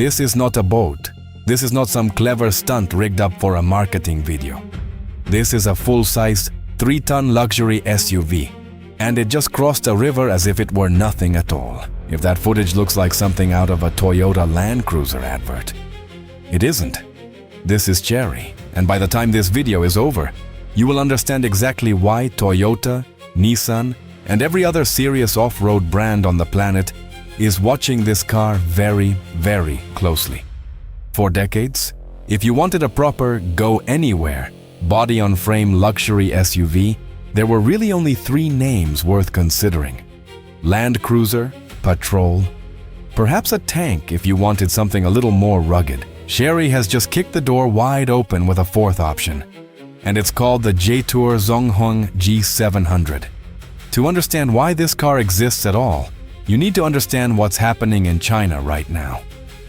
This is not a boat. This is not some clever stunt rigged up for a marketing video. This is a full-size 3-ton luxury SUV, and it just crossed a river as if it were nothing at all. If that footage looks like something out of a Toyota Land Cruiser advert, it isn't. This is Chery, and by the time this video is over, you will understand exactly why Toyota, Nissan, and every other serious off-road brand on the planet is watching this car very, very closely. For decades, if you wanted a proper go-anywhere, body-on-frame luxury SUV, there were really only 3 names worth considering: Land Cruiser, Patrol, perhaps a tank if you wanted something a little more rugged. Chery has just kicked the door wide open with a 4th option, and it's called the Jetour G700. To understand why this car exists at all, you need to understand what's happening in China right now.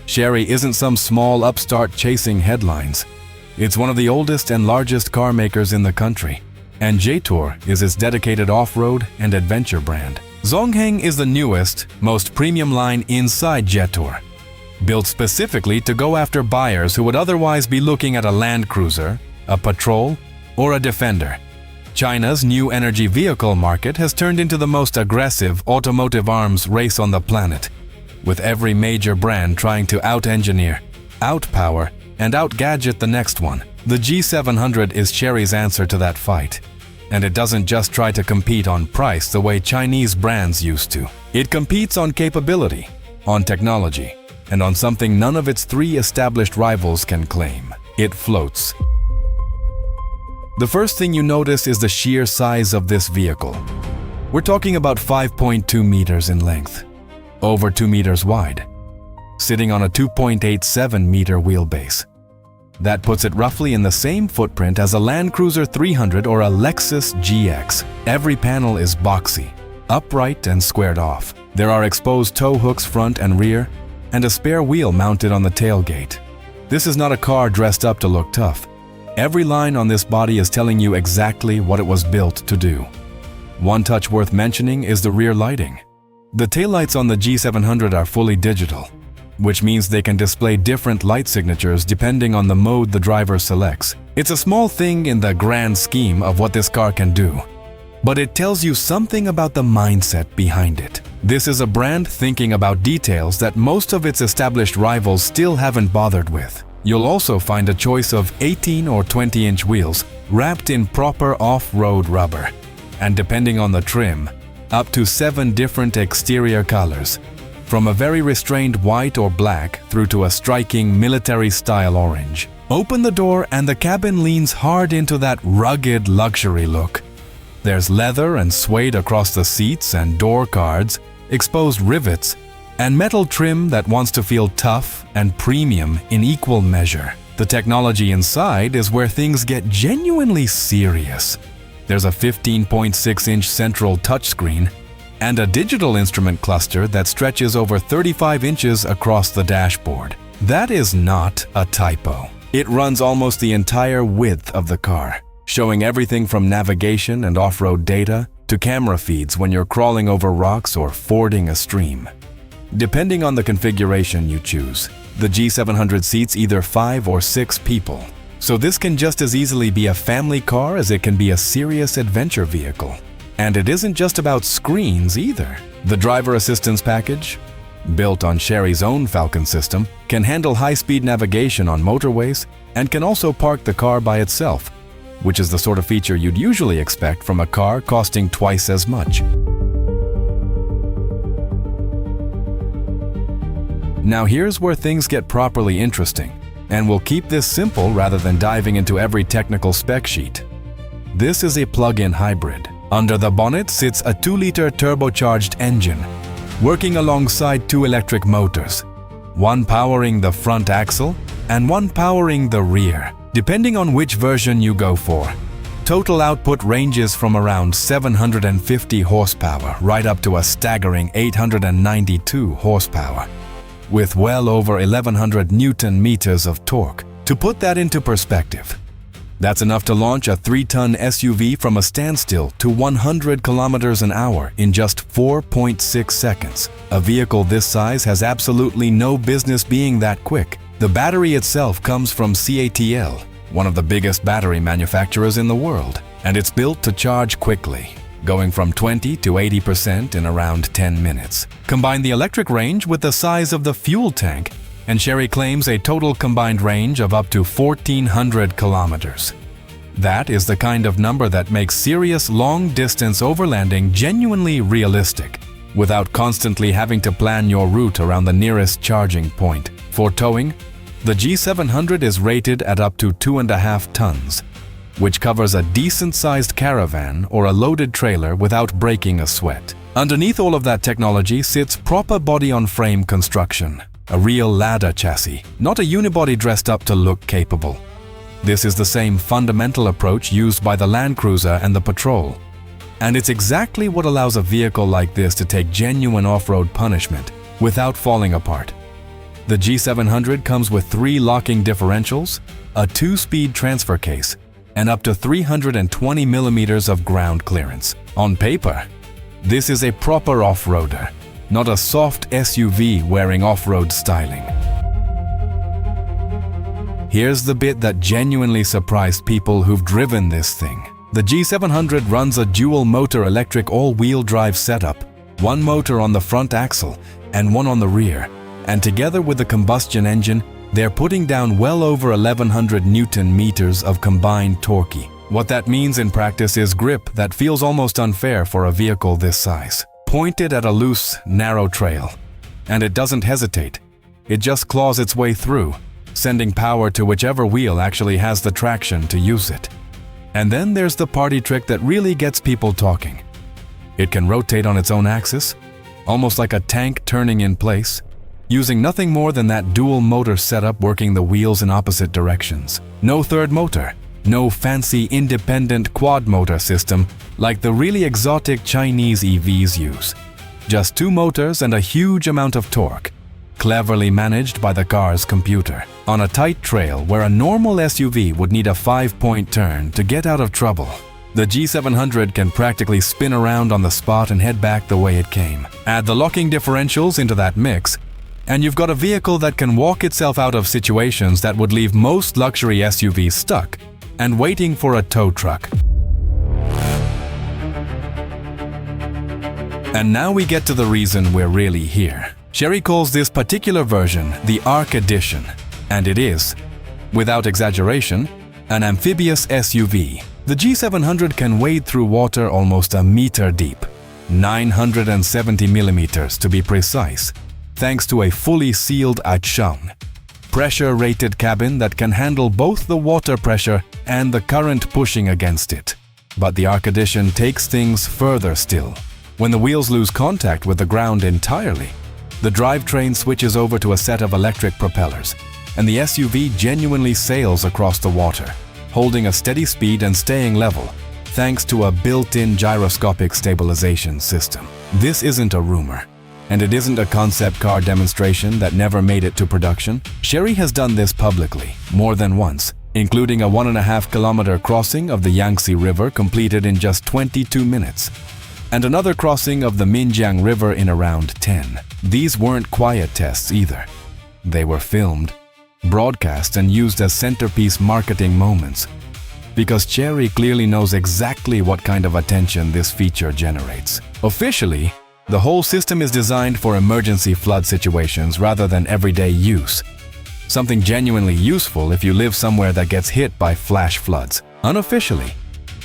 Chery isn't some small upstart chasing headlines. It's one of the oldest and largest car makers in the country, and Jetour is its dedicated off-road and adventure brand. Zongheng is the newest, most premium line inside Jetour, built specifically to go after buyers who would otherwise be looking at a Land Cruiser, a Patrol, or a Defender. China's new energy vehicle market has turned into the most aggressive automotive arms race on the planet, with every major brand trying to out-engineer, outpower, and out-gadget the next one. The G700 is Chery's answer to that fight. And it doesn't just try to compete on price the way Chinese brands used to. It competes on capability, on technology, and on something none of its 3 established rivals can claim: it floats. The first thing you notice is the sheer size of this vehicle. We're talking about 5.2 meters in length, over 2 meters wide, sitting on a 2.87 meter wheelbase. That puts it roughly in the same footprint as a Land Cruiser 300 or a Lexus GX. Every panel is boxy, upright and squared off. There are exposed tow hooks front and rear, and a spare wheel mounted on the tailgate. This is not a car dressed up to look tough. Every line on this body is telling you exactly what it was built to do. One touch worth mentioning is the rear lighting. The taillights on the G700 are fully digital, which means they can display different light signatures depending on the mode the driver selects. It's a small thing in the grand scheme of what this car can do, but it tells you something about the mindset behind it. This is a brand thinking about details that most of its established rivals still haven't bothered with. You'll also find a choice of 18 or 20-inch wheels wrapped in proper off-road rubber, and depending on the trim, up to 7 different exterior colors, from a very restrained white or black through to a striking military-style orange. Open the door and the cabin leans hard into that rugged luxury look. There's leather and suede across the seats and door cards, exposed rivets, and metal trim that wants to feel tough and premium in equal measure. The technology inside is where things get genuinely serious. There's a 15.6-inch central touchscreen and a digital instrument cluster that stretches over 35 inches across the dashboard. That is not a typo. It runs almost the entire width of the car, showing everything from navigation and off-road data to camera feeds when you're crawling over rocks or fording a stream. Depending on the configuration you choose, the G700 seats either 5 or 6 people. So this can just as easily be a family car as it can be a serious adventure vehicle. And it isn't just about screens either. The driver assistance package, built on Chery's own Falcon system, can handle high-speed navigation on motorways and can also park the car by itself, which is the sort of feature you'd usually expect from a car costing twice as much. Now here's where things get properly interesting, and we'll keep this simple rather than diving into every technical spec sheet. This is a plug-in hybrid. Under the bonnet sits a 2-liter turbocharged engine, working alongside 2 electric motors, one powering the front axle and one powering the rear, depending on which version you go for. Total output ranges from around 750 horsepower right up to a staggering 892 horsepower, with well over 1100 Newton meters of torque. To put that into perspective, That's enough to launch a 3-ton SUV from a standstill to 100 kilometers an hour in just 4.6 seconds. A vehicle this size has absolutely no business being that quick. The battery itself comes from CATL, one of the biggest battery manufacturers in the world, and it's built to charge quickly, going from 20 to 80% in around 10 minutes. Combine the electric range with the size of the fuel tank, and Chery claims a total combined range of up to 1,400 kilometers. That is the kind of number that makes serious long-distance overlanding genuinely realistic, without constantly having to plan your route around the nearest charging point. For towing, the G700 is rated at up to 2.5 tons, which covers a decent-sized caravan or a loaded trailer without breaking a sweat. Underneath all of that technology sits proper body-on-frame construction. A real ladder chassis, not a unibody dressed up to look capable. This is the same fundamental approach used by the Land Cruiser and the Patrol. And it's exactly what allows a vehicle like this to take genuine off-road punishment without falling apart. The G700 comes with 3 locking differentials, a 2-speed transfer case, and up to 320 millimeters of ground clearance. On paper, this is a proper off-roader, not a soft SUV wearing off-road styling. Here's the bit that genuinely surprised people who've driven this thing. The G700 runs a dual-motor electric all-wheel drive setup, one motor on the front axle and one on the rear, and together with the combustion engine, they're putting down well over 1,100 Newton-meters of combined torque. What that means in practice is grip that feels almost unfair for a vehicle this size. Pointed at a loose, narrow trail, and it doesn't hesitate. It just claws its way through, sending power to whichever wheel actually has the traction to use it. And then there's the party trick that really gets people talking. It can rotate on its own axis, almost like a tank turning in place, using nothing more than that dual motor setup working the wheels in opposite directions. No third motor, no fancy independent quad motor system like the really exotic Chinese EVs use. Just 2 motors and a huge amount of torque, cleverly managed by the car's computer. On a tight trail where a normal SUV would need a 5-point turn to get out of trouble, the G700 can practically spin around on the spot and head back the way it came. Add the locking differentials into that mix, and you've got a vehicle that can walk itself out of situations that would leave most luxury SUVs stuck and waiting for a tow truck. And now we get to the reason we're really here. Chery calls this particular version the Ark Edition, and it is, without exaggeration, an amphibious SUV. The G700 can wade through water almost a meter deep, 970 millimeters to be precise, thanks to a fully sealed Achang, pressure-rated cabin that can handle both the water pressure and the current pushing against it. But the Ark Edition takes things further still. When the wheels lose contact with the ground entirely, the drivetrain switches over to a set of electric propellers, and the SUV genuinely sails across the water, holding a steady speed and staying level, thanks to a built-in gyroscopic stabilization system. This isn't a rumor, and it isn't a concept car demonstration that never made it to production. Chery has done this publicly, more than once, including a 1.5-kilometer crossing of the Yangtze River completed in just 22 minutes, and another crossing of the Minjiang River in around 10. These weren't quiet tests either. They were filmed, broadcast, and used as centerpiece marketing moments, because Chery clearly knows exactly what kind of attention this feature generates. Officially, the whole system is designed for emergency flood situations rather than everyday use. Something genuinely useful if you live somewhere that gets hit by flash floods. Unofficially,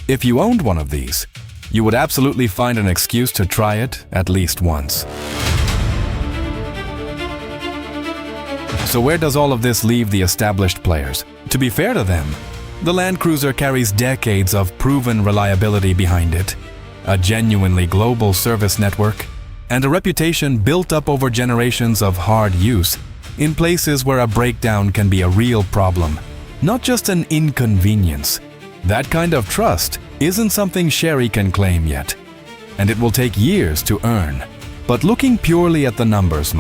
if you owned one of these, you would absolutely find an excuse to try it at least once. So where does all of this leave the established players? To be fair to them, the Land Cruiser carries decades of proven reliability behind it, a genuinely global service network, and a reputation built up over generations of hard use in places where a breakdown can be a real problem, not just an inconvenience. That kind of trust isn't something Chery can claim yet, and it will take years to earn. But looking purely at the numbers,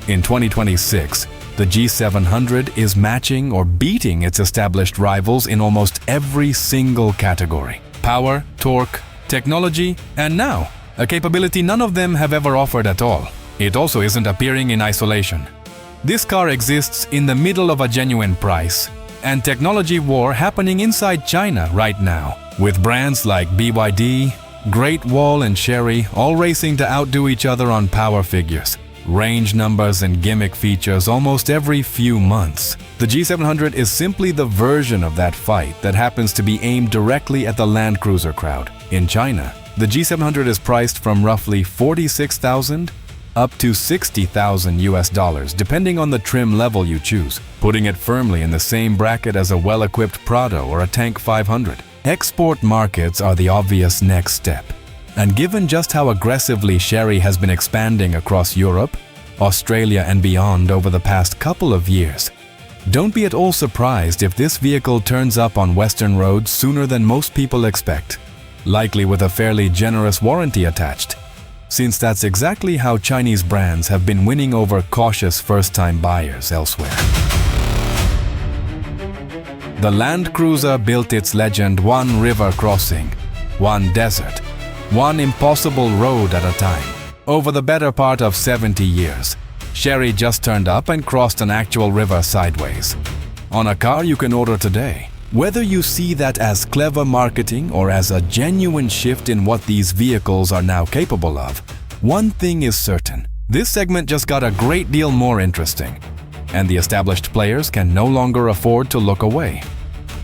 in 2026, the The G700 is matching or beating its established rivals in almost every single category. Power, torque, technology, and now, a capability none of them have ever offered at all. It also isn't appearing in isolation. This car exists in the middle of a genuine price and technology war happening inside China right now, with brands like BYD, Great Wall and Chery all racing to outdo each other on power figures, range numbers and gimmick features almost every few months. The G700 is simply the version of that fight that happens to be aimed directly at the Land Cruiser crowd. In China, the G700 is priced from roughly $46,000 up to $60,000 US, depending on the trim level you choose, putting it firmly in the same bracket as a well-equipped Prado or a Tank 500. Export markets are the obvious next step. And given just how aggressively Chery has been expanding across Europe, Australia and beyond over the past couple of years, don't be at all surprised if this vehicle turns up on Western roads sooner than most people expect, likely with a fairly generous warranty attached, since that's exactly how Chinese brands have been winning over cautious first-time buyers elsewhere. The Land Cruiser built its legend one river crossing, one desert, one impossible road at a time. Over the better part of 70 years, Chery just turned up and crossed an actual river sideways, on a car you can order today. Whether you see that as clever marketing or as a genuine shift in what these vehicles are now capable of, one thing is certain: this segment just got a great deal more interesting, and the established players can no longer afford to look away.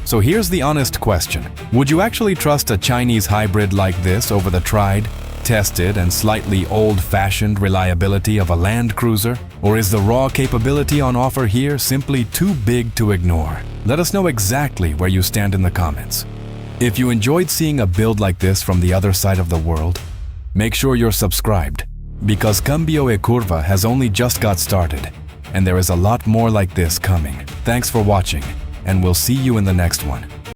So here's the honest question: would you actually trust a Chinese hybrid like this over the tried, tested, and slightly old-fashioned reliability of a Land Cruiser? Or is the raw capability on offer here simply too big to ignore? Let us know exactly where you stand in the comments. If you enjoyed seeing a build like this from the other side of the world, make sure you're subscribed, because camber&curve has only just got started, and there is a lot more like this coming. Thanks for watching, and we'll see you in the next one.